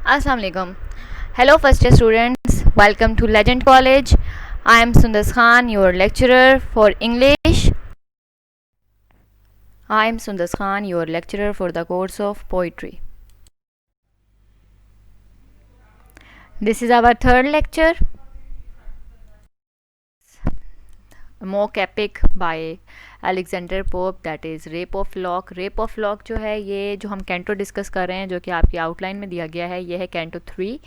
Assalamu alaikum. Hello, first year students. Welcome to Legend College. I am Sundar Khan, your lecturer for English. I am Sundar Khan, your lecturer for the course of poetry. This is our third lecture. Mock epic by Alexander Pope, that is Rape of Lock. Rape of Lock जो है, ये जो हम canto discuss कर रहे हैं, जो कि आपकी आउटलाइन में दिया गया है, ये है कैंटो 3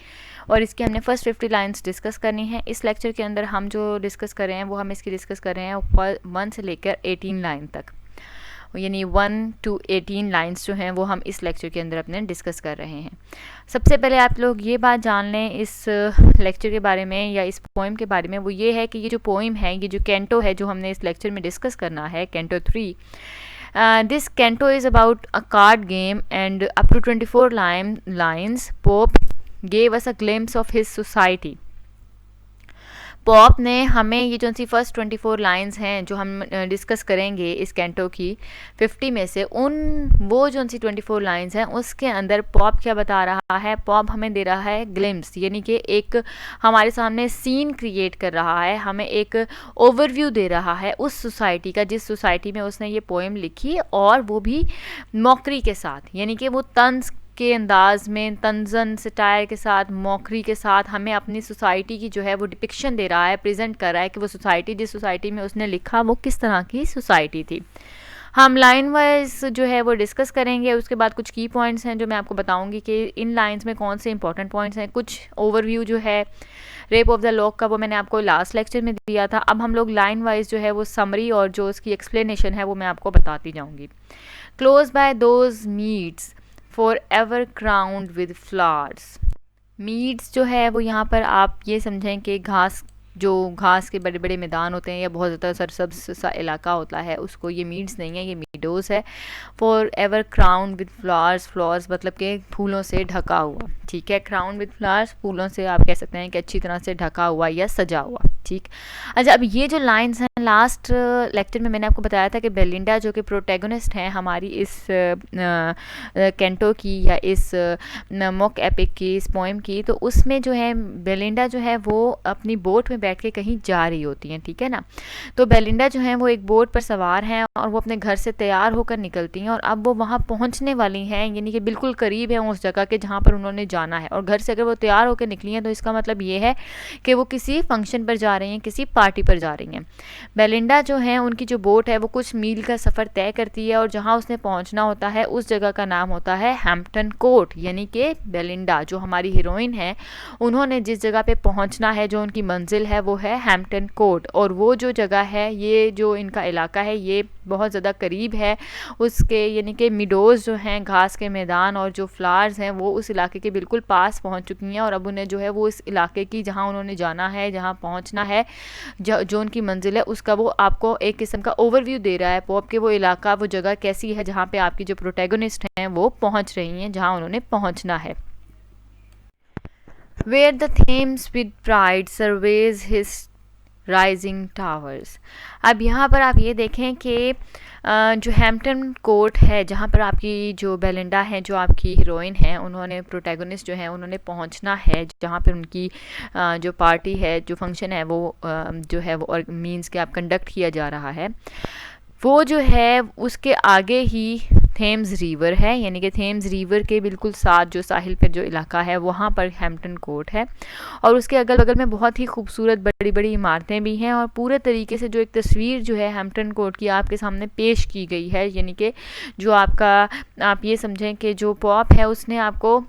और इसकी हमने फर्स्ट 50 लाइंस डिस्कस करनी है। इस लेक्चर के अंदर हम जो डिस्कस कर रहे हैं वो हम इसकी डिस्कस कर रहे हैं 1 से लेकर 18 लाइन तक, यानी 1 to 18 लाइंस जो हैं वो हम इस लेक्चर के अंदर अपने डिस्कस कर रहे हैं। सबसे पहले आप लोग ये बात जान लें इस लेक्चर के बारे में या इस पोइम के बारे में, वो ये है कि ये जो पोइम है, ये जो कैंटो है जो हमने इस लेक्चर में डिस्कस करना है, canto 3, this canto is about a card game and up to 24 lines Pope gave us a glimpse of his society. Pope ने हमें ये जो सी फर्स्ट 24 लाइंस हैं जो हम डिस्कस करेंगे इस कैंटो की 50 में से, वो जो सी 24 लाइंस हैं उसके अंदर पॉप क्या बता रहा है? पॉप हमें दे रहा है ग्लिम्स, यानी कि एक हमारे सामने सीन क्रिएट कर रहा है, हमें एक ओवरव्यू दे रहा है उस सोसाइटी का जिस सोसाइटी में उसने ये पोएम लिखी, और वो भी मौकरी के साथ, यानी कि वो तंज के अंदाज में, तंजन सटायर के साथ, मौकरी के साथ हमें अपनी सोसाइटी की जो है वो डिपिक्शन दे रहा है, प्रेजेंट कर रहा है कि वो सोसाइटी जिस सोसाइटी में उसने लिखा वो किस तरह की सोसाइटी थी। हम लाइन वाइज जो है वो डिस्कस करेंगे। उसके बाद कुछ की पॉइंट्स हैं जो मैं आपको बताऊंगी कि इन लाइंस में कौन से इंपॉर्टेंट पॉइंट्स हैं। कुछ ओवरव्यू जो है रेप ऑफ द लॉक का वो मैंने आपको लास्ट लेक्चर में दिया था। अब हम लोग लाइन वाइज जो है वो समरी और जो उसकी एक्सप्लेनेशन है वो मैं आपको बताती जाऊँगी। Close by those meads forever crowned with flowers. Meads जो है वो यहाँ पर आप ये समझें कि घास के बड़े बड़े मैदान होते हैं या बहुत ज़्यादा सरसब्ज सा इलाका होता है, उसको ये मीड्स नहीं है, ये मीडोज़ है। For ever crowned with flowers, flowers मतलब कि फूलों से ढका हुआ, ठीक है। क्राउंड विद फ्लावर्स, फूलों से आप कह सकते हैं कि अच्छी तरह से ढका हुआ या सजा हुआ, ठीक। अच्छा, अब ये जो लाइंस हैं, लास्ट लेक्चर में मैंने आपको बताया था कि बेलिंडा जो कि प्रोटैगनिस्ट हैं हमारी इस कैंटो की या इस मॉक एपिक की, इस पोएम की, तो उसमें जो है बेलिंडा जो है वो अपनी बोट में बैठ के कहीं जा रही होती हैं, ठीक है ना। तो बेलिंडा जो है वो एक बोट पर सवार हैं और वो अपने घर से तैयार होकर निकलती हैं और अब वो वहाँ पहुँचने वाली हैं, यानी कि बिल्कुल करीब है उस जगह के जहाँ पर उन्होंने जाना है। और घर से अगर वो तैयार होकर निकली हैं तो इसका मतलब ये है कि वो किसी फंक्शन पर जा रही हैं, किसी पार्टी पर जा रही हैं। बेलिंडा जो है उनकी जो बोट है वो कुछ मील का सफ़र तय करती है और जहाँ उसने पहुँचना होता है उस जगह का नाम होता है हैम्पटन कोर्ट, यानी कि बेलिंडा जो हमारी हीरोइन है उन्होंने जिस जगह पे पहुँचना है, जो उनकी मंजिल है वो है हैम्पटन कोर्ट। और वो जो जगह है, ये जो इनका इलाका है, ये बहुत ज़्यादा करीब है उसके, यानी कि मिडोज़ जो हैं, घास के मैदान, और जो फ्लावर्स हैं वो उस इलाके के बिल्कुल पास पहुंच चुकी हैं। और अब उन्हें जो है वो इस इलाके की जहां उन्होंने जाना है, जहां पहुंचना है, जो उनकी मंजिल है, उसका वो आपको एक किस्म का ओवरव्यू दे रहा है पॉप के वो इलाका, वो जगह कैसी है जहाँ पे आपकी जो प्रोटैगनिस्ट हैं वो पहुँच रही हैं, जहाँ उन्होंने पहुँचना है। Where the Thames with pride surveys his rising towers. अब यहाँ पर आप ये देखें कि जो हैम्पटन कोर्ट है, जहाँ पर आपकी जो बेलिंडा है, जो आपकी हीरोइन है, उन्होंने प्रोटैगनिस्ट जो है उन्होंने पहुँचना है, जहाँ पर उनकी जो पार्टी है, जो फंक्शन है वो जो है वो और मीन्स के आप कंडक्ट किया जा रहा है, वो जो है उसके आगे ही थेम्स रिवर है, यानी कि थेम्स रिवर के बिल्कुल साथ जो साहिल पर जो इलाका है वहाँ पर हैम्पटन कोर्ट है। और उसके अगल बगल में बहुत ही खूबसूरत बड़ी बड़ी इमारतें भी हैं और पूरे तरीके से जो एक तस्वीर जो है हैम्पटन कोर्ट की आपके सामने पेश की गई है, यानी कि जो आपका, आप ये समझें कि जो पॉप है उसने आपको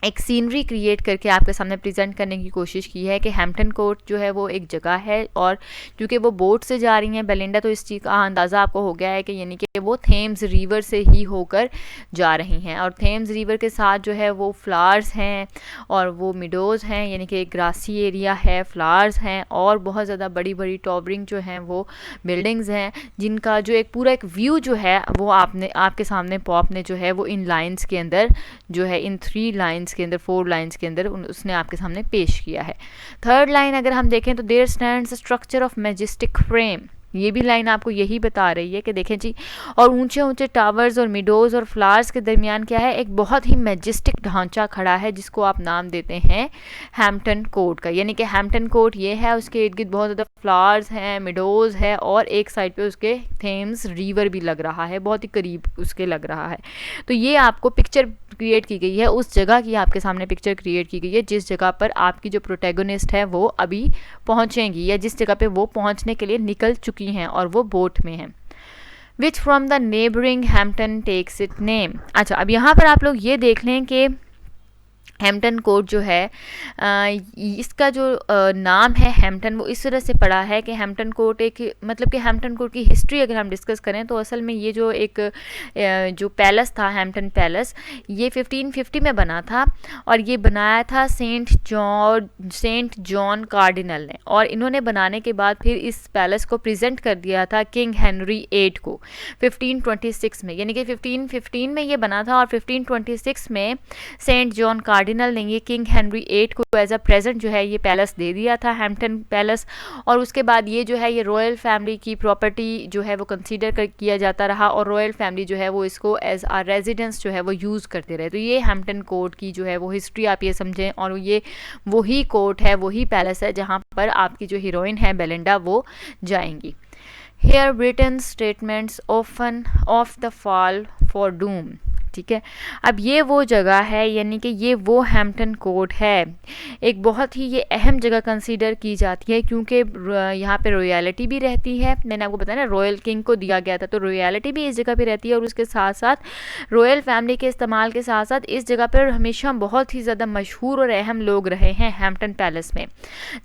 एक सीनरी क्रिएट करके आपके सामने प्रेजेंट करने की कोशिश की है कि हैम्पटन कोर्ट जो है वो एक जगह है, और क्योंकि वो बोट से जा रही हैं बेलिंडा, तो इस चीज़ का अंदाज़ा आपको हो गया है कि यानी कि वो थेम्स रिवर से ही होकर जा रही हैं। और थेम्स रिवर के साथ जो है वो फ्लावर्स हैं और वो मिडोज़ हैं, यानी कि एक ग्रासी एरिया है, फ्लावर्स हैं और बहुत ज़्यादा बड़ी बड़ी टॉवरिंग जो हैं वो बिल्डिंग्स हैं, जिनका जो एक पूरा एक व्यू जो है वो आपके सामने पॉप ने जो है वो इन लाइन्स के अंदर जो है, इन 3 लाइन्स के अंदर, 4 लाइन्स के अंदर उसने आपके सामने पेश किया है। थर्ड लाइन अगर हम देखें तो there stands structure of majestic frame, ये भी लाइन आपको यही बता रही है कि देखें जी, और ऊंचे ऊंचे टावर्स और मिडोज और फ्लावर्स के दरमियान क्या है, एक बहुत ही मैजेस्टिक ढांचा खड़ा है जिसको आप नाम देते हैं हैम्पटन कोर्ट का। यानी कि हैम्पटन कोर्ट ये है, उसके इर्द गिर्द बहुत ज़्यादा फ्लावर्स हैं, मिडोज है, और एक साइड पे उसके थेम्स रिवर भी लग रहा है, बहुत ही करीब उसके लग रहा है। तो ये आपको पिक्चर क्रिएट की गई है, उस जगह की आपके सामने पिक्चर क्रिएट की गई है जिस जगह पर आपकी जो प्रोटैगोनिस्ट है वो अभी पहुंचेंगी, या जिस जगह पे वो पहुंचने के लिए निकल चुकी हैं और वो बोट में हैं। Which from the neighbouring Hampton takes it name. अच्छा, अब यहाँ पर आप लोग ये देख लें कि हैम्पटन कोर्ट जो है इसका जो नाम है हैम्पटन, वो इस तरह से पड़ा है कि हैम्पटन कोर्ट एक, मतलब कि हैम्पटन कोर्ट की हिस्ट्री अगर हम डिस्कस करें तो असल में ये जो एक जो पैलेस था हैम्पटन पैलेस, ये 1550 में बना था, और ये बनाया था सेंट जॉन कार्डिनल ने, और इन्होंने बनाने के बाद फिर इस पैलेस को प्रेजेंट कर दिया था किंग हेनरी 8 को 1526 में। यानी कि 1515 में ये बना था और 1526 में सेंट जॉन कार्डिनल ने ये किंग हेनरी 8 को एज अ प्रेजेंट जो है ये पैलेस दे दिया था, हैम्पटन पैलेस। और उसके बाद ये जो है ये रॉयल फैमिली की प्रॉपर्टी जो है वो कंसीडर किया जाता रहा, और रॉयल फैमिली जो है वो इसको एज आ रेजिडेंस जो है वो यूज़ करते रहे। तो ये हैम्पटन कोर्ट की जो है वो हिस्ट्री आप ये समझें, और ये वही कोर्ट है, वही पैलेस है जहाँ पर आपकी जो हीरोइन है बेलिंडा वो जाएंगी। Here Britain statements often of the fall for doom। ठीक है, अब ये वो जगह है, यानी कि ये वो हैम्पटन कोर्ट है, एक बहुत ही ये अहम जगह कंसीडर की जाती है क्योंकि यहाँ पे रॉयलिटी भी रहती है। मैंने आपको बताया ना रॉयल किंग को दिया गया था, तो रॉयलिटी भी इस जगह पे रहती है, और उसके साथ साथ रॉयल फैमिली के इस्तेमाल के साथ साथ इस जगह पर हमेशा बहुत ही ज़्यादा मशहूर और अहम लोग रहे हैं हैम्पटन पैलेस में।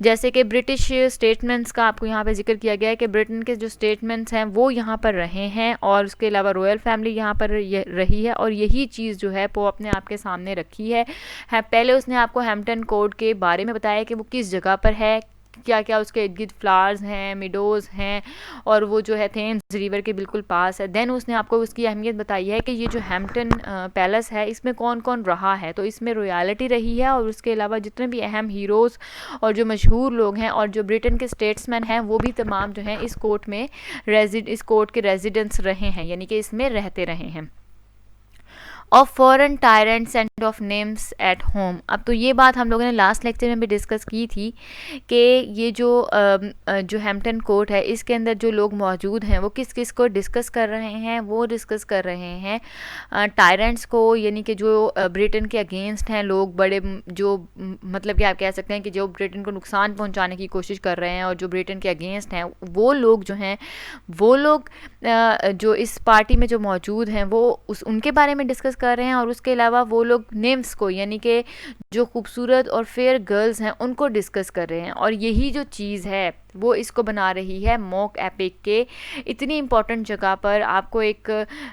जैसे कि ब्रिटिश स्टेटमेंट्स का आपको यहाँ पर जिक्र किया गया है कि ब्रिटेन के जो स्टेटमेंट्स हैं वो यहाँ पर रहे हैं, और उसके अलावा रॉयल फैमिली यहाँ पर रही है, और यही चीज़ जो है पॉप ने आपके सामने रखी है। पहले उसने आपको हैम्पटन कोर्ट के बारे में बताया कि वो किस जगह पर है, क्या क्या उसके इर्द गिर्द फ्लावर्स हैं, मिडोज़ हैं, और वो जो है थेम्स रिवर के बिल्कुल पास है। देन उसने आपको उसकी अहमियत बताई है कि ये जो हैम्पटन पैलेस है इसमें कौन कौन रहा है, तो इसमें रॉयलिटी रही है, और उसके अलावा जितने भी अहम हीरोज़ और जो मशहूर लोग हैं और जो ब्रिटेन के स्टेट्समैन हैं वो भी तमाम जो हैं इस कोर्ट में इस कोर्ट के रेजिडेंट्स रहे हैं, यानी कि इसमें रहते रहे हैं। Of foreign tyrants end of names at home. अब तो ये बात हम लोगों ने लास्ट लेक्चर में भी डिस्कस की थी कि ये जो हैम्पटन कोर्ट है इसके अंदर जो लोग मौजूद हैं वो किस किस को डिस्कस कर रहे हैं, वो डिस्कस कर रहे हैं टायरेंट्स को, यानी कि जो ब्रिटेन के अगेंस्ट हैं लोग, बड़े जो मतलब कि आप कह सकते हैं कि जो ब्रिटेन को नुकसान पहुंचाने की कोशिश कर रहे हैं और जो ब्रिटेन के अगेंस्ट हैं, वो लोग जो हैं वो लोग जो इस पार्टी में जो मौजूद हैं वो उनके बारे में डिस्कस कर रहे हैं, और उसके अलावा वो लोग निम्फ्स को, यानी कि जो खूबसूरत और फेयर गर्ल्स हैं उनको डिस्कस कर रहे हैं। और यही जो चीज़ है वो इसको बना रही है मॉक एपिक के इतनी इंपॉर्टेंट जगह पर आपको एक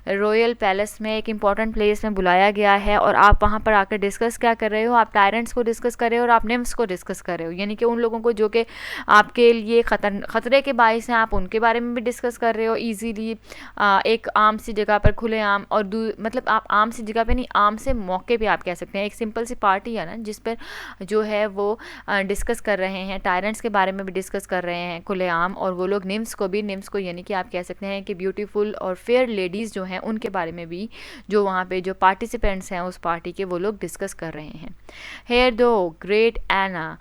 रॉयल पैलेस में एक इंपॉर्टेंट प्लेस में बुलाया गया है, और आप वहाँ पर आकर डिस्कस क्या कर रहे हो, आप टायरेंट्स को डिस्कस कर रहे हो और आप निम्फ्स को डिस्कस कर रहे हो, यानी कि उन लोगों को जो कि आपके लिए खतरे के बाइस हैं, आप उनके बारे में भी डिस्कस कर रहे हो ईजीली एक आम सी जगह पर, खुले आम, और मतलब आप आम सी जगह पे नहीं, आम से मौके पे आप कह सकते हैं, एक सिंपल सी पार्टी है ना जिस पर जो है वो डिस्कस कर रहे हैं, टायरेंट्स के बारे में भी डिस्कस कर रहे हैं खुलेआम, और वो लोग निम्स को यानी कि आप कह सकते हैं कि ब्यूटीफुल और फेयर लेडीज़ जो हैं उनके बारे में भी जो वहाँ पे जो पार्टिसिपेंट्स हैं उस पार्टी के वो लोग डिस्कस कर रहे हैं। हेयर दो ग्रेट एना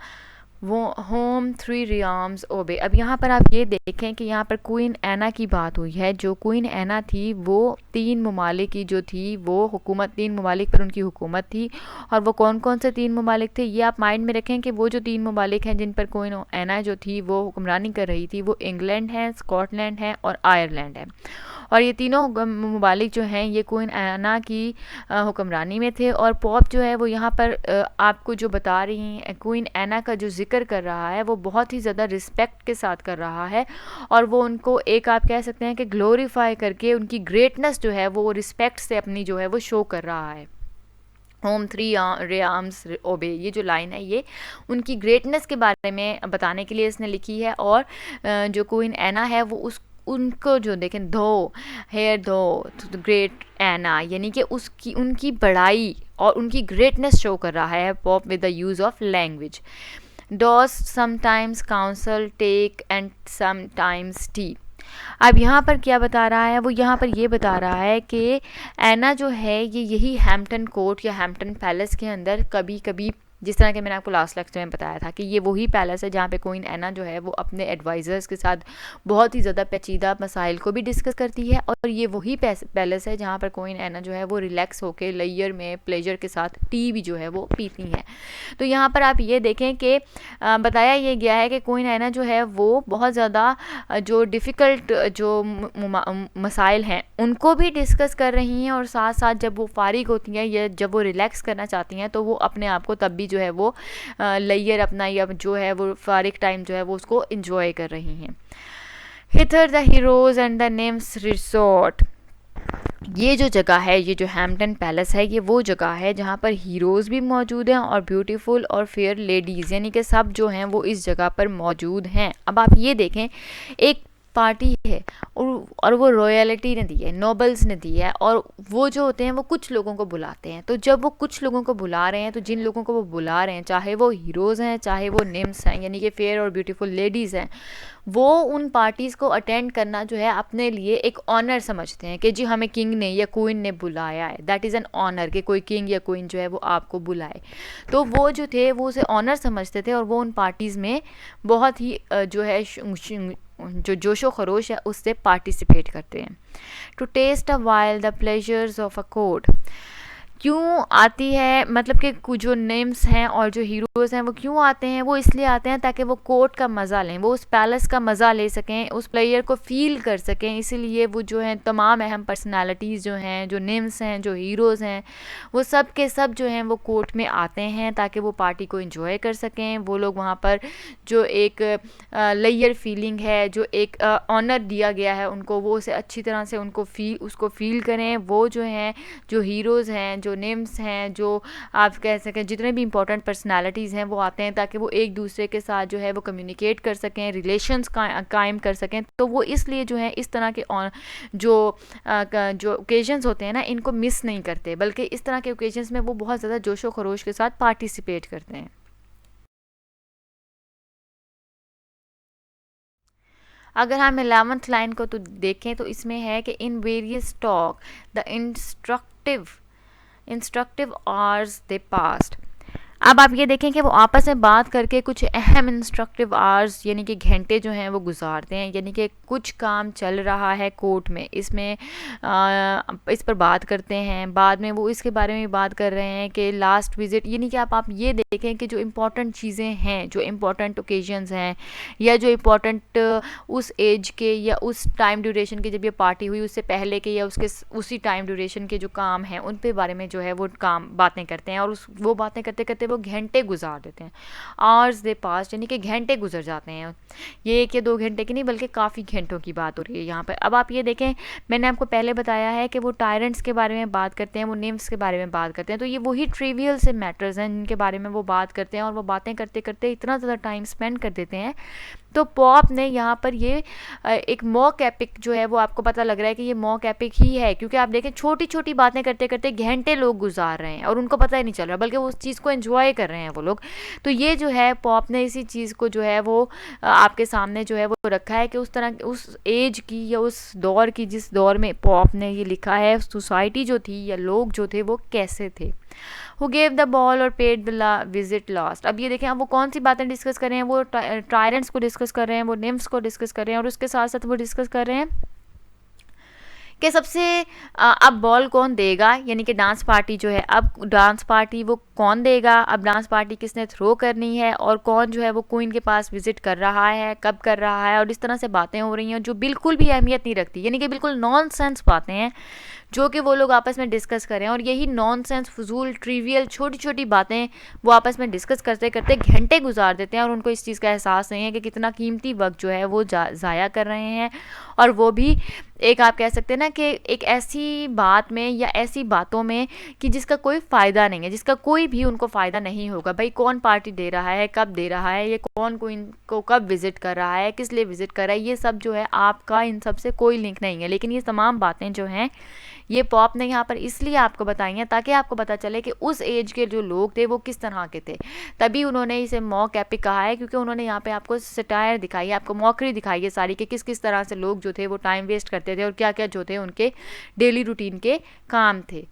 वो होम 3 रियाम्स ओबे। अब यहाँ पर आप ये देखें कि यहाँ पर क्वीन एना की बात हुई है। जो क्वीन एना थी वो 3 ममालिक की जो थी वो हुकूमत, 3 ममालिक पर उनकी हुकूमत थी, और वो कौन कौन से 3 ममालिक थे ये आप माइंड में रखें कि वो जो 3 ममालिक हैं जिन पर क्वीन एना जो थी वो हुक्मरानी कर रही थी वो इंग्लैंड है, स्कॉटलैंड है और आयरलैंड है। और ये तीनों ममालिक जो हैं ये क्वीन एना की हुक्मरानी में थे, और पॉप जो है वो यहाँ पर आपको जो बता रही हैं क्वीन एना का जो जिक्र कर रहा है वो बहुत ही ज़्यादा रिस्पेक्ट के साथ कर रहा है, और वो उनको एक आप कह सकते हैं कि ग्लोरीफाई करके उनकी ग्रेटनेस जो है वो रिस्पेक्ट से अपनी जो है वो शो कर रहा है। होम 3 रियाम्स ओबे, ये जो लाइन है ये उनकी ग्रेटनेस के बारे में बताने के लिए इसने लिखी है, और जो क्वीन एना है वो उनको जो देखें दो हेयर दो ग्रेट एना, यानी कि उनकी बड़ाई और उनकी ग्रेटनेस शो कर रहा है Pope with the use of language. Dost sometimes counsel take and sometimes tea. अब यहाँ पर क्या बता रहा है, वो यहाँ पर ये बता रहा है कि एना जो है ये यही हैम्पटन कोर्ट या हैम्पटन पैलेस के अंदर कभी कभी, जिस तरह के मैंने आपको लास्ट लेक्चर में बताया था कि ये वही पैलेस है जहाँ पे क्वीन एना जो है वो अपने एडवाइज़र्स के साथ बहुत ही ज़्यादा पेचीदा मसाइल को भी डिस्कस करती है, और ये वही पैलेस है जहाँ पर क्वीन एना जो है वो रिलैक्स होकर लेयर में प्लेजर के साथ टी भी जो है वो पीती हैं। तो यहाँ पर आप ये देखें कि बताया ये गया है कि क्वीन एना जो है वो बहुत ज़्यादा जो डिफ़िकल्ट जो मसाइल हैं उनको भी डिस्कस कर रही हैं, और साथ साथ जब वो फारिग होती हैं या जब वो रिलैक्स करना चाहती हैं तो वो अपने आप को तब भी जो है वो लेयर अपना या जो है वो फारिग टाइम जो है वो उसको इंजॉय कर रही हैं। Hither the heroes and the names resort, ये जो जगह है, ये जो हैम्पटन पैलेस है, ये वो जगह है जहाँ पर हीरोज़ भी मौजूद हैं और ब्यूटीफुल और फेयर लेडीज़, यानी कि सब जो हैं वो इस जगह पर मौजूद हैं। अब आप ये देखें, एक पार्टी है और वो रॉयलिटी ने दी है, नोबल्स ने दी है, और वो जो होते हैं वो कुछ लोगों को बुलाते हैं। तो जब वो कुछ लोगों को बुला रहे हैं तो जिन लोगों को वो बुला रहे हैं, चाहे वो हीरोज़ हैं चाहे वो निम्स हैं यानी कि फेयर और ब्यूटीफुल लेडीज़ हैं, वो उन पार्टीज़ को अटेंड करना जो है अपने लिए एक ऑनर समझते हैं कि जी हमें किंग ने या क्वीन ने बुलाया है। दैट इज़ एन ऑनर कि कोई किंग या क्वीन जो है वो आपको बुलाए। तो वो जो थे वो उसे ऑनर समझते थे और वो उन पार्टीज़ में बहुत ही जो है जो जोशो खरोश है उससे पार्टिसिपेट करते हैं। To taste a while the pleasures of a court, क्यों आती है, मतलब कि जो नेम्स हैं और जो हीरोज़ हैं वो क्यों आते हैं, वो इसलिए आते हैं ताकि वो कोर्ट का मज़ा लें, वो उस पैलेस का मज़ा ले सकें, उस प्लेयर को फ़ील कर सकें। इसीलिए वो जो हैं तमाम अहम पर्सनालिटीज़ जो हैं, जो नेम्स हैं, जो हीरोज़ हैं, वो सब के सब जो हैं वो कोर्ट में आते हैं ताकि वो पार्टी को इंजॉय कर सकें। वो लोग वहाँ पर जो एक लेयर फीलिंग है, जो एक ऑनर दिया गया है उनको, वो उसे अच्छी तरह से उसको फ़ील करें। वो जो हैं, जो हीरोज़ हैं, जो नेम्स हैं, जो आप कह सकें जितने भी इंपॉर्टेंट पर्सनालिटीज़ हैं वो आते हैं ताकि वो एक दूसरे के साथ जो है वो कम्युनिकेट कर सकें, रिलेशंस कायम कर सकें। तो वो इसलिए जो है इस तरह के जो ओकेजन्स होते हैं ना, इनको मिस नहीं करते, बल्कि इस तरह के ओकेजन्स में वो बहुत ज़्यादा जोशो खरोश के साथ पार्टिसिपेट करते हैं। अगर हम 11th लाइन को तो देखें तो इसमें है कि in various talk the instructive hours they past. अब आप ये देखें कि वो आपस में बात करके कुछ अहम इंस्ट्रक्टिव आवर्स यानी कि घंटे जो हैं वो गुजारते हैं, यानी कि कुछ काम चल रहा है कोर्ट में, इसमें इस पर बात करते हैं। बाद में वो इसके बारे में बात कर रहे हैं कि लास्ट विज़िट, यानी कि आप ये देखें कि जो इम्पोर्टेंट चीज़ें हैं, जो इम्पोर्टेंट ओकेजन्स हैं या जो इम्पोर्टेंट उस एज के या उस टाइम ड्यूरेशन के जब ये पार्टी हुई उससे पहले के या उसी टाइम ड्यूरेशन के जो काम हैं उन पे बारे में जो है वो बातें करते हैं, और वो बातें करते करते वो घंटे गुजार देते हैं। आवर्स दे पास यानी कि घंटे गुजर जाते हैं। ये 1 या 2 घंटे की नहीं बल्कि काफ़ी घंटों की बात हो रही है यहाँ पर। अब आप ये देखें, मैंने आपको पहले बताया है कि वो टायरेंट्स के बारे में बात करते हैं, वो निम्फ्स के बारे में बात करते हैं। तो ये वही ट्रिवियल से मैटर्स हैं जिनके बारे में वो बात करते हैं, और वो बातें करते करते इतना ज़्यादा टाइम स्पेंड कर देते हैं। तो पॉप ने यहाँ पर ये एक मॉक एपिक जो है वो आपको पता लग रहा है कि ये मॉक एपिक ही है, क्योंकि आप देखें छोटी छोटी बातें करते करते घंटे लोग गुजार रहे हैं और उनको पता ही नहीं चल रहा, बल्कि वो उस चीज़ को एंजॉय कर रहे हैं वो लोग। तो ये जो है पॉप ने इसी चीज़ को जो है वो आपके सामने जो है वो रखा है कि उस तरह उस एज की या उस दौर की, जिस दौर में पॉप ने ये लिखा है, सोसाइटी जो थी या लोग जो थे वो कैसे थे। Who gave the ball और paid the visit last। अब ये देखें, अब वो कौन सी बातें डिस्कस कर रहे हैं, वो टायरेंट्स को डिस्कस कर रहे हैं, वो निम्फ्स को डिस्कस कर रहे हैं, और उसके साथ साथ वो डिस्कस कर रहे हैं कि सबसे अब बॉल कौन देगा, यानी कि डांस पार्टी जो है, अब डांस पार्टी वो कौन देगा, अब डांस पार्टी किसने थ्रो करनी है, और कौन जो है वो क्वीन के पास विजिट कर रहा है, कब कर रहा है। और इस तरह से बातें हो रही हैं जो बिल्कुल भी अहमियत नहीं रखती, यानी कि बिल्कुल नॉनसेंस बातें हैं जो कि वो लोग आपस में डिस्कस कर रहे हैं। और यही नॉनसेंस, फजूल, ट्रिवियल, छोटी छोटी बातें वो आपस में डिस्कस करते करते घंटे गुजार देते हैं, और उनको इस चीज़ का एहसास नहीं है कि कितना कीमती वक्त जो है वो ज़ाया कर रहे हैं। और वो भी एक, आप कह सकते हैं ना कि एक ऐसी बात में या ऐसी बातों में कि जिसका कोई फ़ायदा नहीं है, जिसका कोई भी उनको फ़ायदा नहीं होगा। भाई कौन पार्टी दे रहा है, कब दे रहा है, ये कौन क्वीन को कब विज़िट कर रहा है, किस लिए विज़िट कर रहा है, ये सब जो है आपका इन सब से कोई लिंक नहीं है। लेकिन ये तमाम बातें जो हैं ये पॉप ने यहाँ पर इसलिए आपको बताई हैं ताकि आपको पता चले कि उस एज के जो लोग थे वो किस तरह के थे, तभी उन्होंने इसे मॉक एपिक कहा है, क्योंकि उन्होंने यहाँ पे आपको सटायर दिखाई है, आपको मॉकरी दिखाई है सारी कि किस किस तरह से लोग जो थे वो टाइम वेस्ट करते थे और क्या क्या जो थे उनके डेली रूटीन के काम थे।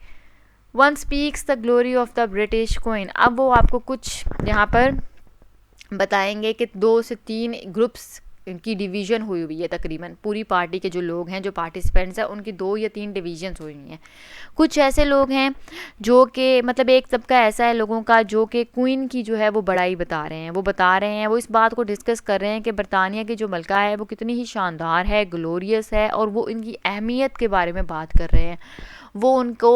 One speaks the glory of the British queen. अब वो आपको कुछ यहाँ पर बताएंगे कि 2 से 3 ग्रुप्स की डिवीज़न हुई है, तकरीबन पूरी पार्टी के जो लोग हैं, जो पार्टिसिपेंट्स हैं, उनकी 2 या 3 डिवीजन्स हुई हैं। कुछ ऐसे लोग हैं जो कि मतलब एक तबका ऐसा है लोगों का जो कि क्वीन की जो है वो बड़ाई बता रहे हैं, वो इस बात को डिस्कस कर रहे हैं कि बरतानिया की जो मलका है वो कितनी ही शानदार है, ग्लोरियस है, और वो इनकी अहमियत के बारे में बात कर रहे हैं। वो उनको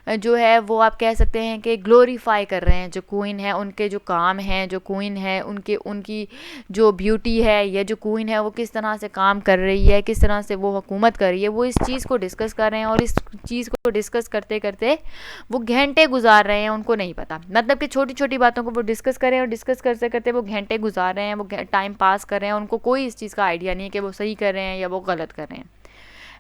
जो है वो आप कह सकते हैं कि ग्लोरीफाई कर रहे हैं जो क्वीन है, उनके जो काम हैं, जो क्वीन है उनकी जो ब्यूटी है, या जो क्वीन है वो किस तरह से काम कर रही है, किस तरह से वो हुकूमत कर रही है, वो इस चीज़ को डिस्कस कर रहे हैं। और इस चीज़ को डिस्कस करते करते वो घंटे गुजार रहे हैं, उनको नहीं पता, मतलब कि छोटी छोटी बातों को वो डिस्कस करें, और डिस्कस करते करते वो घंटे गुजार रहे हैं, वो टाइम पास कर रहे हैं, उनको कोई इस चीज़ का आइडिया नहीं है कि वो सही कर रहे हैं या वो गलत कर रहे हैं।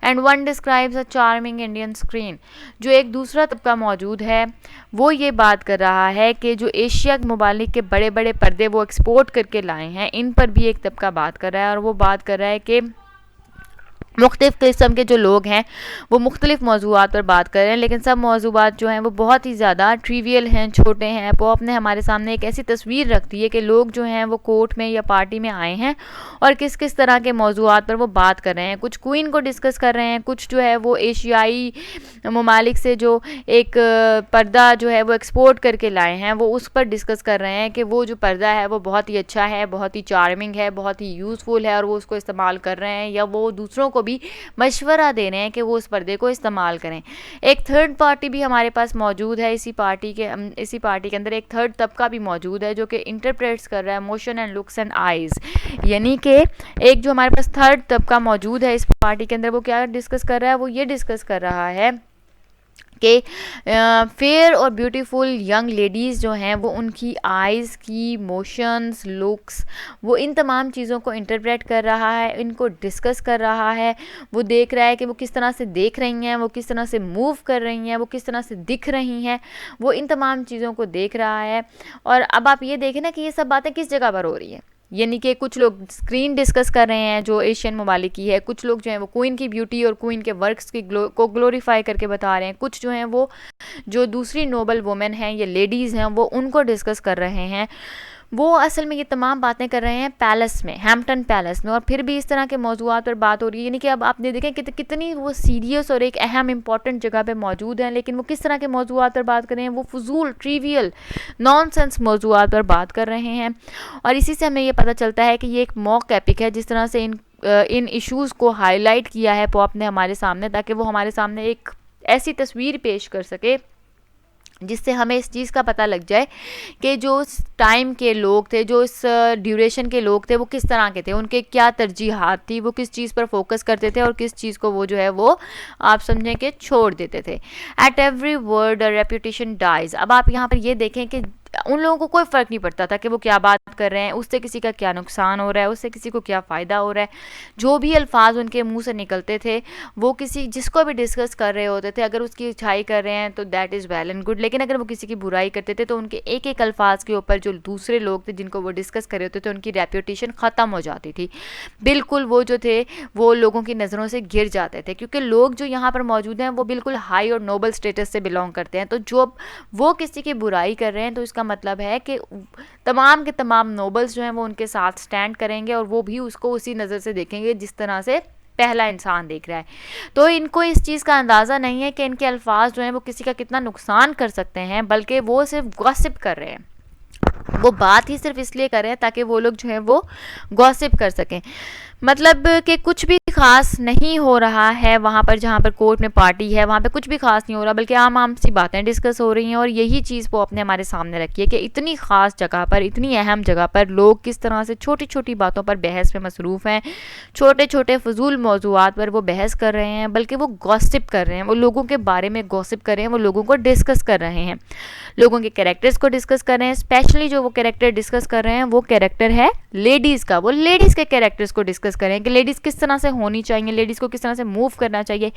And one describes a charming Indian screen. जो एक दूसरा तबका मौजूद है वो ये बात कर रहा है कि जो एशिया के ममालिक के बड़े बड़े पर्दे वो एक्सपोर्ट करके लाए हैं, इन पर भी एक तबका बात कर रहा है, और वो बात कर रहा है कि मुख्तलिफ़ किस्म के जो लोग हैं वो मुख्तलिफ़ मौज़ूआत पर बात कर रहे हैं, लेकिन सब मौज़ूआत जो हैं वो बहुत ही ज़्यादा ट्रिवियल हैं, छोटे हैं। पॉप ने हमारे सामने एक ऐसी तस्वीर रख दी है कि लोग जो हैं वो कोर्ट में या पार्टी में आए हैं और किस किस तरह के मौज़ूआत पर वो बात कर रहे हैं। कुछ क्वीन को डिस्कस कर रहे हैं, कुछ जो है वो एशियाई ममालिक से जो एक पर्दा जो है वो एक्सपोर्ट करके लाए हैं वो उस पर डिस्कस कर रहे हैं कि वो जो पर्दा है वो बहुत ही अच्छा है, बहुत ही चार्मिंग है, बहुत ही यूज़फुल है, और वो उसको इस्तेमाल कर रहे हैं, या वो दूसरों को भी मशवरा दे रहे हैं कि वो उस पर्दे को इस्तेमाल करें। एक थर्ड पार्टी भी हमारे पास मौजूद है, इसी पार्टी के अंदर एक थर्ड तबका भी मौजूद है जो कि इंटरप्रेट्स कर रहा है motion and looks and eyes, यानी कि एक जो हमारे पास थर्ड तबका मौजूद है इस पार्टी के अंदर वो क्या डिस्कस कर रहा है, वो ये डिस्कस कर रहा है कि फेयर और ब्यूटीफुल यंग लेडीज़ जो हैं वो उनकी आइज़ की मोशंस, लुक्स, वो इन तमाम चीज़ों को इंटरप्रेट कर रहा है, इनको डिस्कस कर रहा है। वो देख रहा है कि वो किस तरह से देख रही हैं, वो किस तरह से मूव कर रही हैं, वो किस तरह से दिख रही हैं, वो इन तमाम चीज़ों को देख रहा है। और अब आप ये देखें ना कि ये सब बातें किस जगह पर हो रही हैं, यानी कि कुछ लोग स्क्रीन डिस्कस कर रहे हैं जो एशियन ममालिक की है, कुछ लोग जो हैं वो क्वीन की ब्यूटी और क्वीन के वर्क्स की को ग्लोरीफाई करके बता रहे हैं, कुछ जो हैं वो जो दूसरी नोबल वुमेन हैं या लेडीज़ हैं वो उनको डिस्कस कर रहे हैं। वो असल में ये तमाम बातें कर रहे हैं पैलेस में, हैम्पटन पैलेस में, और फिर भी इस तरह के मौजूआत पर बात हो रही है। यानी कि अब आप देखें कि कितनी वो सीरियस और एक अहम इंपॉर्टेंट जगह पे मौजूद हैं, लेकिन वो किस तरह के मौजूआत पर बात कर रहे हैं, वो फजूल ट्रिवियल नॉनसेंस मौजूआत पर बात कर रहे हैं। और इसी से हमें ये पता चलता है कि ये एक मॉक एपिक है, जिस तरह से इन इश्यूज़ को हाईलाइट किया है पॉप ने हमारे सामने, ताकि वो हमारे सामने एक ऐसी तस्वीर पेश कर सके जिससे हमें इस चीज़ का पता लग जाए कि जो इस टाइम के लोग थे, जो इस ड्यूरेशन के लोग थे, वो किस तरह के थे, उनके क्या तरजीहात थी, वो किस चीज़ पर फोकस करते थे और किस चीज़ को वो जो है वो आप समझें कि छोड़ देते थे। At every word a reputation dies. अब आप यहाँ पर ये देखें कि उन लोगों को कोई फ़र्क नहीं पड़ता था कि वो क्या बात कर रहे हैं, उससे किसी का क्या नुकसान हो रहा है, उससे किसी को क्या फ़ायदा हो रहा है। जो भी अल्फाज उनके मुंह से निकलते थे वो किसी जिसको भी डिस्कस कर रहे होते थे, अगर उसकी अच्छाई कर रहे हैं तो that is well and good, लेकिन अगर वो किसी की बुराई करते थे तो उनके एक एक अल्फाज के ऊपर जो दूसरे लोग थे जिनको वो डिस्कस कर रहे होते थे उनकी रेपुटेशन ख़त्म हो जाती थी। बिल्कुल वो जो थे वो लोगों की नज़रों से गिर जाते थे, क्योंकि लोग जो यहाँ पर मौजूद हैं वो बिल्कुल हाई और नोबल स्टेटस से बिलोंग करते हैं। तो जो वो किसी की बुराई कर रहे हैं तो इसका मतलब है कि तमाम के तमाम नोबल्स जो हैं वो उनके साथ स्टैंड करेंगे और वो भी उसको उसी नज़र से देखेंगे जिस तरह से पहला इंसान देख रहा है। तो इनको इस चीज़ का अंदाज़ा नहीं है कि इनके अल्फाज जो हैं वो किसी का कितना नुकसान कर सकते हैं, बल्कि वो सिर्फ गॉसिप कर रहे हैं। वो बात ही सिर्फ इसलिए कर रहे हैं ताकि वो लोग जो है वो गॉसिप कर सकें, मतलब कि कुछ भी ख़ास नहीं हो रहा है वहाँ पर जहाँ पर कोर्ट में पार्टी है, वहाँ पे कुछ भी ख़ास नहीं हो रहा, बल्कि आम सी बातें डिस्कस हो रही हैं। और यही चीज़ वो अपने हमारे सामने रखी है कि इतनी ख़ास जगह पर, इतनी अहम जगह पर लोग किस तरह से छोटी छोटी बातों पर बहस में मसरूफ़ हैं, छोटे छोटे फजूल मौजूआत पर वो बहस कर रहे हैं, बल्कि वो गॉसिप कर रहे हैं, वो लोगों के बारे में गॉसिप कर रहे हैं, वो लोगों को डिस्कस कर रहे हैं, लोगों के कैरेक्टर्स को डिस्कस कर रहे हैं। स्पेशली जो वो कैरेक्टर डिस्कस कर रहे हैं वो कैरेक्टर है लेडीज़ का, वो लेडीज़ के कैरेक्टर्स को डिस्कस करें कि लेडीज़ किस तरह से होनी चाहिए, लेडीज़ को किस तरह से मूव करना चाहिए,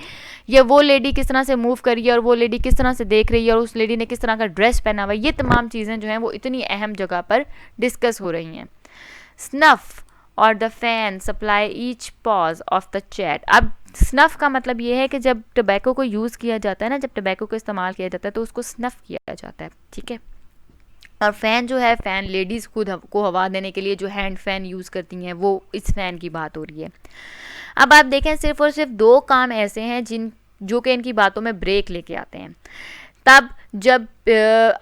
या वो लेडी किस तरह से मूव करी है और वो लेडी किस तरह से देख रही है और उस लेडी ने किस तरह का ड्रेस पहना हुआ है। ये तमाम चीज़ें जो हैं वो इतनी अहम जगह पर डिस्कस हो रही हैं। स्नफ और the fan supply each pause of the chat. अब स्नफ का मतलब ये है कि जब टबैको को यूज़ किया जाता है ना, जब टबैको को इस्तेमाल किया जाता है तो उसको स्नफ किया जाता है, ठीक है। और फ़ैन जो है, फ़ैन लेडीज़ खुद को हवा देने के लिए जो हैंड फ़ैन यूज़ करती हैं, वो इस फ़ैन की बात हो रही है। अब आप देखें, सिर्फ और सिर्फ 2 काम ऐसे हैं जो कि इनकी बातों में ब्रेक लेके आते हैं। तब जब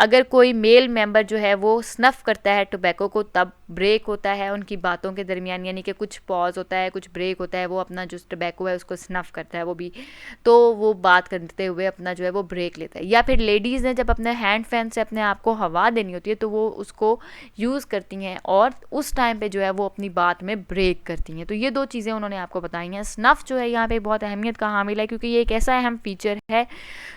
अगर कोई मेल मेंबर जो है वो स्नफ़ करता है टोबैको को, तब ब्रेक होता है उनकी बातों के दरमियान, यानी कि कुछ पॉज होता है, कुछ ब्रेक होता है, वो अपना जो टोबैको है उसको स्नफ़ करता है वो भी, तो वो बात करते हुए अपना जो है वो ब्रेक लेता है। या फिर लेडीज़ ने जब अपने हैंड फैन से अपने आप को हवा देनी होती है तो वो उसको यूज़ करती हैं और उस टाइम पे जो है वो अपनी बात में ब्रेक करती हैं। तो ये 2 चीज़ें उन्होंने आपको बताई हैं। स्नफ़ जो है यहाँ पे बहुत अहमियत का हामिल है, क्योंकि ये एक ऐसा अहम फीचर है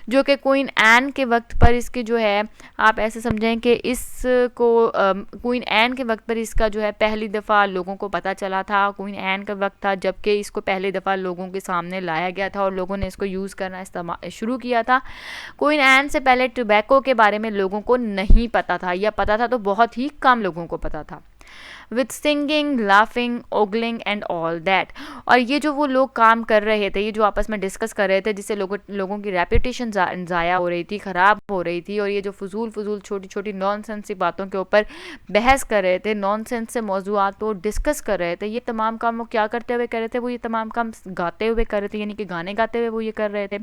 जो कि क्वीन एन के वक्त पर इसके जो है, आप ऐसे समझें कि इसको क्वीन एन के वक्त पर इसका जो है पहली दफ़ा लोगों को पता चला था। क्वीन एन का वक्त था जबकि इसको पहली दफ़ा लोगों के सामने लाया गया था और लोगों ने इसको यूज़ करना इस्तेमाल शुरू किया था। क्वीन एन से पहले टोबैको के बारे में लोगों को नहीं पता था, या पता था तो बहुत ही कम लोगों को पता था। With singing, laughing, ogling and all that. और ये जो वो लोग काम कर रहे थे, ये जो आपस में डिस्कस कर रहे थे, जिससे लोगों की रेपुटेशन ज़ाया हो रही थी, ख़राब हो रही थी, और ये जो फजूल छोटी छोटी नॉनसेंस सी बातों के ऊपर बहस कर रहे थे, नॉनसेंस से मौजूआत को डिस्कस कर रहे थे, ये तमाम काम वो क्या करते हुए कर रहे थे, वो ये तमाम काम गाते हुए कर रहे थे, यानी कि गाने गाते हुए वो ये कर रहे थे,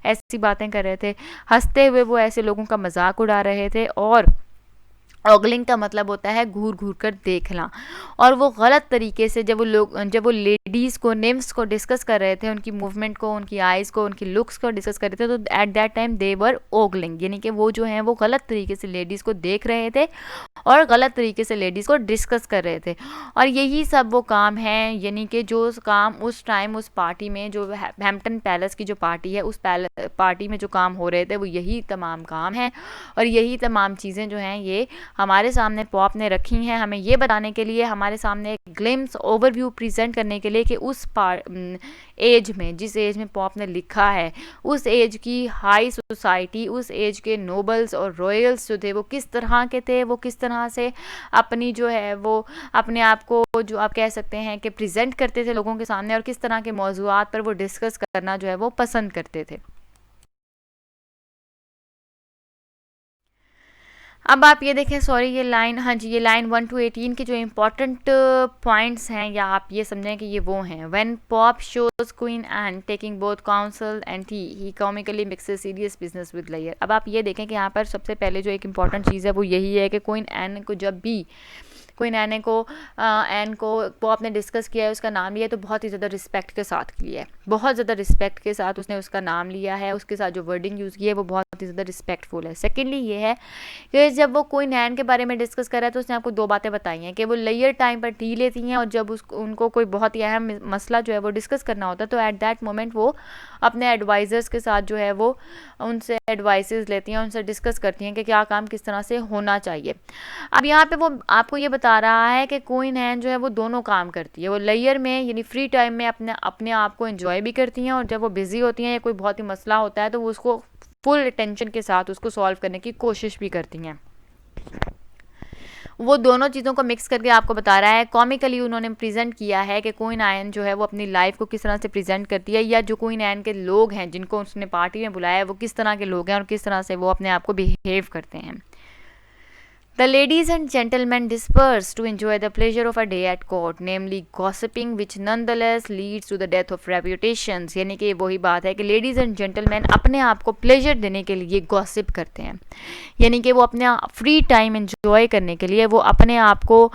ऐसी बातें कर रहे थे, हंसते हुए वो ऐसे लोगों का मजाक उड़ा रहे थे। और ऑगलिंग का मतलब होता है घूर घूर कर देखना, और वो गलत तरीके से जब वो लेडीज़ को, निम्स को डिस्कस कर रहे थे, उनकी मूवमेंट को, उनकी आइज़ को, उनकी लुक्स को डिस्कस कर रहे थे, तो एट दैट टाइम दे वर ओगलिंग, यानी कि वो जो हैं वो गलत तरीके से लेडीज़ को देख रहे थे और गलत तरीके से लेडीज़ को डिस्कस कर रहे थे। और यही सब वो काम हैं, यानी कि जो काम उस टाइम उस पार्टी में, जो हैम्पटन पैलेस की जो पार्टी है, उस पार्टी में जो काम हो रहे थे वो यही तमाम काम हैं। और यही तमाम चीज़ें जो हैं ये हमारे सामने पॉप ने रखी हैं, हमें ये बताने के लिए, हमारे सामने एक ग्लिम्स ओवरव्यू प्रेजेंट करने के लिए कि उस एज में, जिस एज में पॉप ने लिखा है, उस एज की हाई सोसाइटी, उस एज के नोबल्स और रॉयल्स जो थे वो किस तरह के थे, वो किस तरह से अपनी जो है वो अपने आप को, जो आप कह सकते हैं कि प्रेजेंट करते थे लोगों के सामने, और किस तरह के मौजूआत पर वो डिस्कस करना जो है वो पसंद करते थे। अब आप ये देखें, सॉरी ये लाइन, हाँ जी, ये लाइन 1 to 18 के जो इम्पोर्टेंट पॉइंट्स हैं, या आप ये समझें कि ये वो हैं। When Pope shows Queen Anne taking both council and tea, he comically mixes serious business with layer. अब आप ये देखें कि यहाँ पर सबसे पहले जो एक इम्पॉर्टेंट चीज़ है वो यही है कि क्वीन एन को जब भी क्वीन एन को पॉप ने डिस्कस किया है, उसका नाम लिया है, तो बहुत ही ज़्यादा रिस्पेक्ट के साथ लिया है, बहुत ज़्यादा रिस्पेक्ट के साथ उसने उसका नाम लिया है, उसके साथ जो वर्डिंग यूज़ की है वो बहुत ही ज़्यादा रिस्पेक्टफुल है। सेकेंडली ये है कि जब वो क्वीन एन के बारे में डिस्कस कर रहा है तो उसने आपको 2 बातें बताई हैं कि वो लेयर टाइम पर टी लेती हैं, और जब उनको कोई बहुत ही अहम मसला जो है वो डिस्कस करना होता है तो एट दैट मोमेंट वो अपने एडवाइज़र्स के साथ जो है वो उनसे एडवाइसेस लेती हैं, उनसे डिस्कस करती हैं कि क्या काम किस तरह से होना चाहिए। अब यहाँ पे वो आपको ये बता रहा है कि क्वीन एन जो है वो दोनों काम करती है, वो लेयर में यानी फ्री टाइम में अपने आप को एंजॉय भी करती हैं, और जब वो बिज़ी होती हैं या कोई बहुत ही मसला होता है तो वो उसको फुल अटेंशन के साथ उसको सॉल्व करने की कोशिश भी करती हैं। वो दोनों चीज़ों को मिक्स करके आपको बता रहा है। कॉमिकली उन्होंने प्रेजेंट किया है कि क्वीन एन जो है वो अपनी लाइफ को किस तरह से प्रेजेंट करती है, या जो क्वीन एन के लोग हैं जिनको उसने पार्टी में बुलाया है वो किस तरह के लोग हैं और किस तरह से वो अपने आप को बिहेव करते हैं। The ladies and gentlemen disperse to enjoy the pleasure of a day at court, namely gossiping, which nonetheless leads to the death of reputations। यानी कि वही बात है कि लेडीज़ एंड जेंटलमैन अपने आप को प्लेजर देने के लिए गॉसिप करते हैं, यानी कि वो अपने फ्री टाइम एंजॉय करने के लिए वो अपने आप को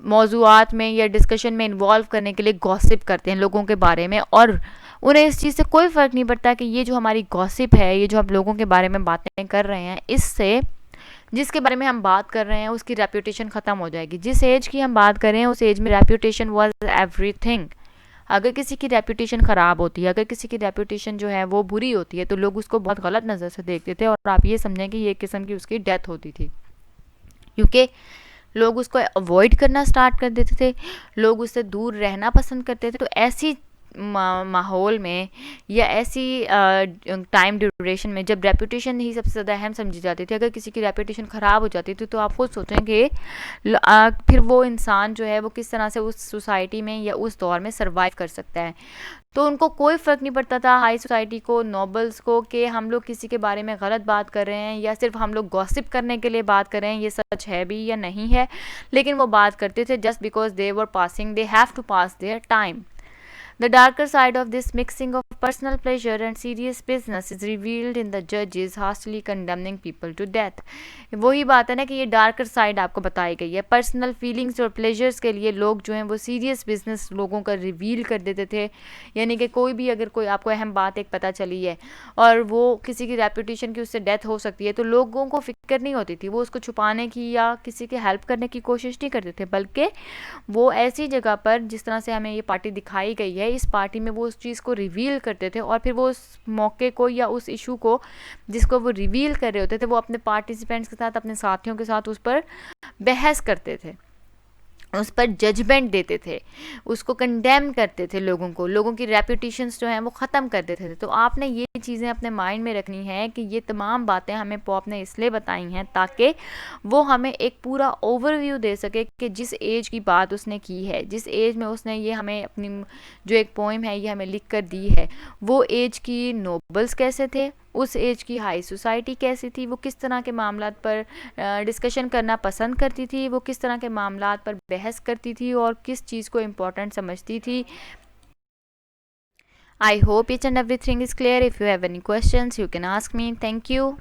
मौजूआत में या डिस्कशन में इन्वॉल्व करने के लिए गॉसिप करते हैं लोगों के बारे में, और उन्हें इस चीज़ से कोई फ़र्क नहीं पड़ता कि ये जो हमारी गॉसिप है, ये जो हम लोगों के बारे में बातें कर रहे हैं, इससे जिसके बारे में हम बात कर रहे हैं उसकी रेप्यूटेशन ख़त्म हो जाएगी। जिस एज की हम बात कर रहे हैं उस एज में रेप्यूटेशन वाज एवरीथिंग। अगर किसी की रेप्यूटेशन ख़राब होती है, अगर किसी की रेप्यूटेशन जो है वो बुरी होती है, तो लोग उसको बहुत गलत नज़र से देखते थे, और आप ये समझें कि ये किस्म की उसकी डेथ होती थी, क्योंकि लोग उसको अवॉइड करना स्टार्ट कर देते थे, लोग उससे दूर रहना पसंद करते थे। तो ऐसी माहौल में या ऐसी टाइम ड्यूरेशन में जब रेपुटेशन ही सबसे ज़्यादा अहम समझी जाती थी, अगर किसी की रेपुटेशन ख़राब हो जाती थी तो आप खुद सोचेंगे फिर वो इंसान जो है वो किस तरह से उस सोसाइटी में या उस दौर में सर्वाइव कर सकता है। तो उनको कोई फ़र्क नहीं पड़ता था हाई सोसाइटी को, नोबल्स को, कि हम लोग किसी के बारे में गलत बात कर रहे हैं या सिर्फ हम लोग गॉसिप करने के लिए बात कर रहे हैं, ये सच है भी या नहीं है, लेकिन वो बात करते थे just because they were passing, they have to pass their time. The darker side of this mixing of personal pleasure and serious business is revealed in the judges harshly condemning people to death. वही बात है ना कि ये darker side आपको बताई गई है। पर्सनल फीलिंग्स और प्लेजर्स के लिए लोग जो हैं वो सीरियस बिजनेस लोगों का रिवील कर देते थे। यानी कि कोई भी अगर कोई आपको अहम बात एक पता चली है और वो किसी की रेपुटेशन की उससे डेथ हो सकती है, तो लोगों को फिक्र नहीं होती थी, वो उसको छुपाने की या किसी की हेल्प करने की कोशिश नहीं करते थे, बल्कि वो ऐसी जगह पर जिस तरह से हमें ये पार्टी दिखाई गई है, इस पार्टी में वो उस चीज़ को रिवील करते थे और फिर वो उस मौके को या उस इशू को जिसको वो रिवील कर रहे होते थे, वो अपने पार्टिसिपेंट्स के साथ, अपने साथियों के साथ उस पर बहस करते थे, उस पर जजमेंट देते थे, उसको कंडेम करते थे, लोगों की रेपुटेशंस जो हैं वो ख़त्म कर देते थे। तो आपने ये चीज़ें अपने माइंड में रखनी है कि ये तमाम बातें हमें पॉप ने इसलिए बताई हैं ताकि वो हमें एक पूरा ओवरव्यू दे सके कि जिस एज की बात उसने की है, जिस एज में उसने ये हमें अपनी जो एक पोइम है ये हमें लिख कर दी है, वो एज की नोबल्स कैसे थे, उस एज की हाई सोसाइटी कैसी थी, वो किस तरह के मामलात पर डिस्कशन करना पसंद करती थी, वो किस तरह के मामलात पर बहस करती थी और किस चीज़ को इम्पोर्टेंट समझती थी। I hope each and everything is clear. If you have any questions, you can ask me. Thank you.